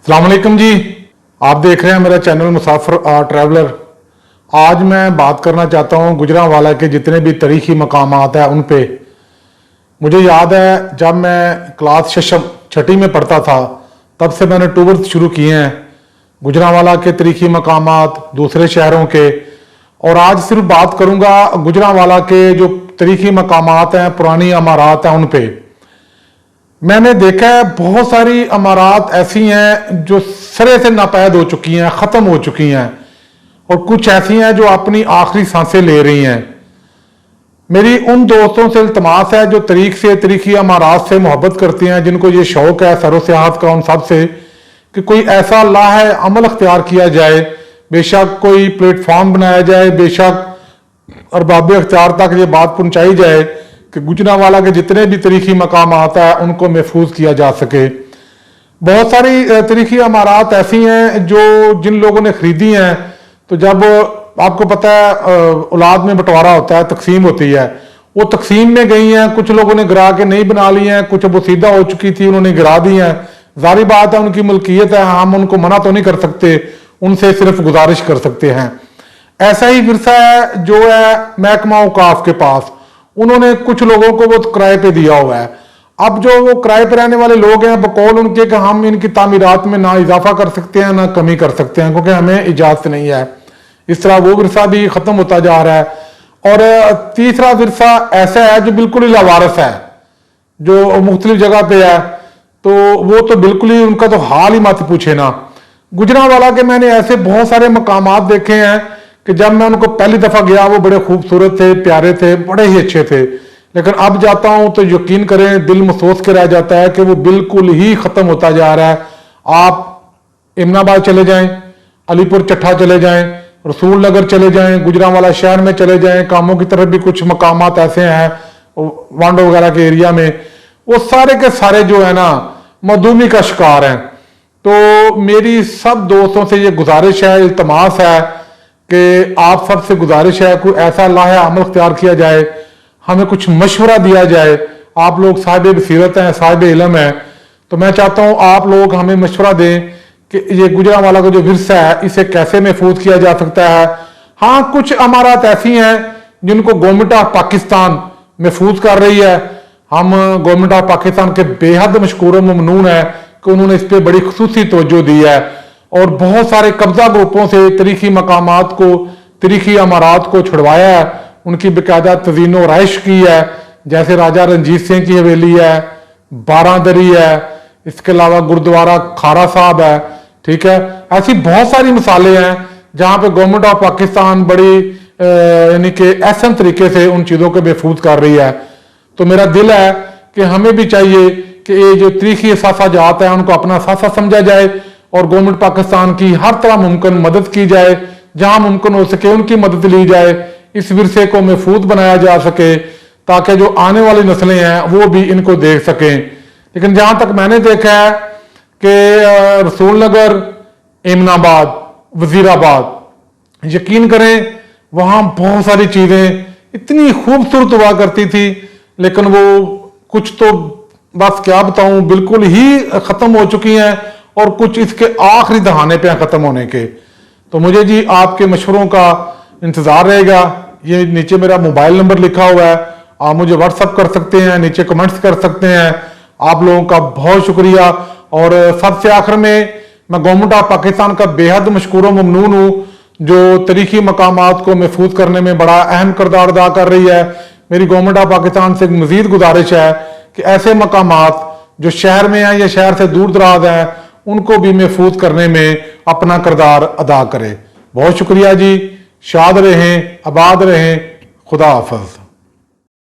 अस्सलाम वालेकुम जी, आप देख रहे हैं मेरा चैनल मुसाफिर ट्रैवलर। आज मैं बात करना चाहता हूँ गुजरांवाला के जितने भी तारीखी मकामात हैं उन पे। मुझे याद है जब मैं क्लास छठी में पढ़ता था तब से मैंने टूर शुरू किए हैं गुजरांवाला के तारीखी मकामात, दूसरे शहरों के। और आज सिर्फ बात करूँगा गुजरांवाला के जो तारीखी मकामात हैं, पुरानी इमारत हैं उन पे। मैंने देखा है बहुत सारी इमारत ऐसी हैं जो सिरे से नापैद हो चुकी हैं, ख़त्म हो चुकी हैं, और कुछ ऐसी हैं जो अपनी आखिरी सांसें ले रही हैं। मेरी उन दोस्तों से इल्तमास है जो तारीखी इमारत से मोहब्बत करती हैं, जिनको ये शौक़ है सैरो सियाहत का, उन सब से कि कोई ऐसा लाहे अमल अख्तियार किया जाए, बेशक कोई प्लेटफॉर्म बनाया जाए, बेशक अरबाब अख्तियार तक ये बात पहुँचाई जाए कि गुजरांवाला के जितने भी तारीखी मकाम आता है उनको महफूज किया जा सके। बहुत सारी तारीखी इमारत ऐसी हैं जो जिन लोगों ने खरीदी हैं, तो जब आपको पता है औलाद में बंटवारा होता है, तकसीम होती है, वो तकसीम में गई हैं, कुछ लोगों ने गिरा के नहीं बना ली हैं, कुछ बोसीदा हो चुकी थी उन्होंने गिरा दी हैं। जारी बात है उनकी मलकियत है, हम उनको मना तो नहीं कर सकते, उनसे सिर्फ गुजारिश कर सकते हैं। ऐसा ही विरसा है जो है महकमा औकाफ के पास, उन्होंने कुछ लोगों को वो किराए पे दिया हुआ है। अब जो वो किराए पे रहने वाले लोग हैं बकौल उनके कि हम इनकी तामीरात में ना इजाफा कर सकते हैं ना कमी कर सकते हैं, क्योंकि हमें इजाजत नहीं है। इस तरह वो विरसा भी खत्म होता जा रहा है। और तीसरा विरसा ऐसा है जो बिल्कुल ही लावारिस है, जो मुख्तलिफ जगह पे है, तो वो तो बिल्कुल ही उनका तो हाल ही मत पूछे ना। गुजरांवाला के मैंने ऐसे बहुत सारे मकामात देखे हैं कि जब मैं उनको पहली दफा गया वो बड़े खूबसूरत थे, प्यारे थे, बड़े ही अच्छे थे, लेकिन अब जाता हूं तो यकीन करें दिल महसूस के रह जाता है कि वो बिल्कुल ही खत्म होता जा रहा है। आप इमनाबाद चले जाएं, अलीपुर चट्ठा चले जाएं, रसूल नगर चले जाएं, गुजरांवाला शहर में चले जाएं, कामों की तरफ भी कुछ मकामात ऐसे हैं वांडो वगैरह के एरिया में, वो सारे के सारे जो है ना मधुमी का शिकार हैं। तो मेरी सब दोस्तों से ये गुजारिश है, इल्तमास है कि आप सबसे गुजारिश है कोई ऐसा लाहे अमल अख्तियार किया जाए, हमें कुछ मशवरा दिया जाए। आप लोग साहिब बसीरत हैं, साहिब इल्म हैं, तो मैं चाहता हूं आप लोग हमें मशवरा दें कि ये गुजरांवाला का जो विरसा है इसे कैसे महफूज किया जा सकता है। हाँ, कुछ इमारत ऐसी हैं जिनको गवर्नमेंट ऑफ पाकिस्तान महफूज कर रही है। हम गवर्नमेंट ऑफ पाकिस्तान के बेहद मशकूर ममनून है कि उन्होंने इस पर बड़ी खुसूसी तवज्जो दी है और बहुत सारे कब्जा ग्रुपों से तारीखी मकामात को, तारीखी इमारत को छुड़वाया है, उनकी बाकायदा तज़ीन व राइश की है। जैसे राजा रंजीत सिंह की हवेली है, बारादरी है, इसके अलावा गुरुद्वारा खारा साहब है, ठीक है। ऐसी बहुत सारी मिसालें हैं जहाँ पे गवर्नमेंट ऑफ पाकिस्तान बड़ी यानी कि अहसन तरीके से उन चीज़ों को महफूज कर रही है। तो मेरा दिल है कि हमें भी चाहिए कि ये जो तारीखी असासाजात हैं उनको अपना असासा समझा जाए और गवर्नमेंट पाकिस्तान की हर तरह मुमकिन मदद की जाए, जहां मुमकिन हो सके उनकी मदद ली जाए, इस विरसे को महफूज बनाया जा सके ताकि जो आने वाली नस्लें हैं वो भी इनको देख सकें। लेकिन जहां तक मैंने देखा है कि रसूल नगर, इमनाबाद, वजीराबाद, यकीन करें वहां बहुत सारी चीजें इतनी खूबसूरत हुआ करती थी, लेकिन वो कुछ तो बस क्या बताऊं बिल्कुल ही खत्म हो चुकी हैं और कुछ इसके आखिरी दहाने पे खत्म होने के। तो मुझे जी आपके मशवरों का इंतजार रहेगा। ये नीचे मेरा मोबाइल नंबर लिखा हुआ है, आप मुझे व्हाट्सअप कर सकते हैं, नीचे कमेंट्स कर सकते हैं। आप लोगों का बहुत शुक्रिया। और सबसे आखिर में मैं गवर्नमेंट ऑफ पाकिस्तान का बेहद मशकूर ममनून हूँ जो तारीखी मकामात को महफूज करने में बड़ा अहम किरदार अदा कर रही है। मेरी गवर्नमेंट ऑफ पाकिस्तान से मजीद गुजारिश है कि ऐसे मकामात जो शहर में हैं या शहर से दूर दराज हैं उनको भी महफूज करने में अपना किरदार अदा करे। बहुत शुक्रिया जी। शाद रहें, आबाद रहें। खुदा हाफिज।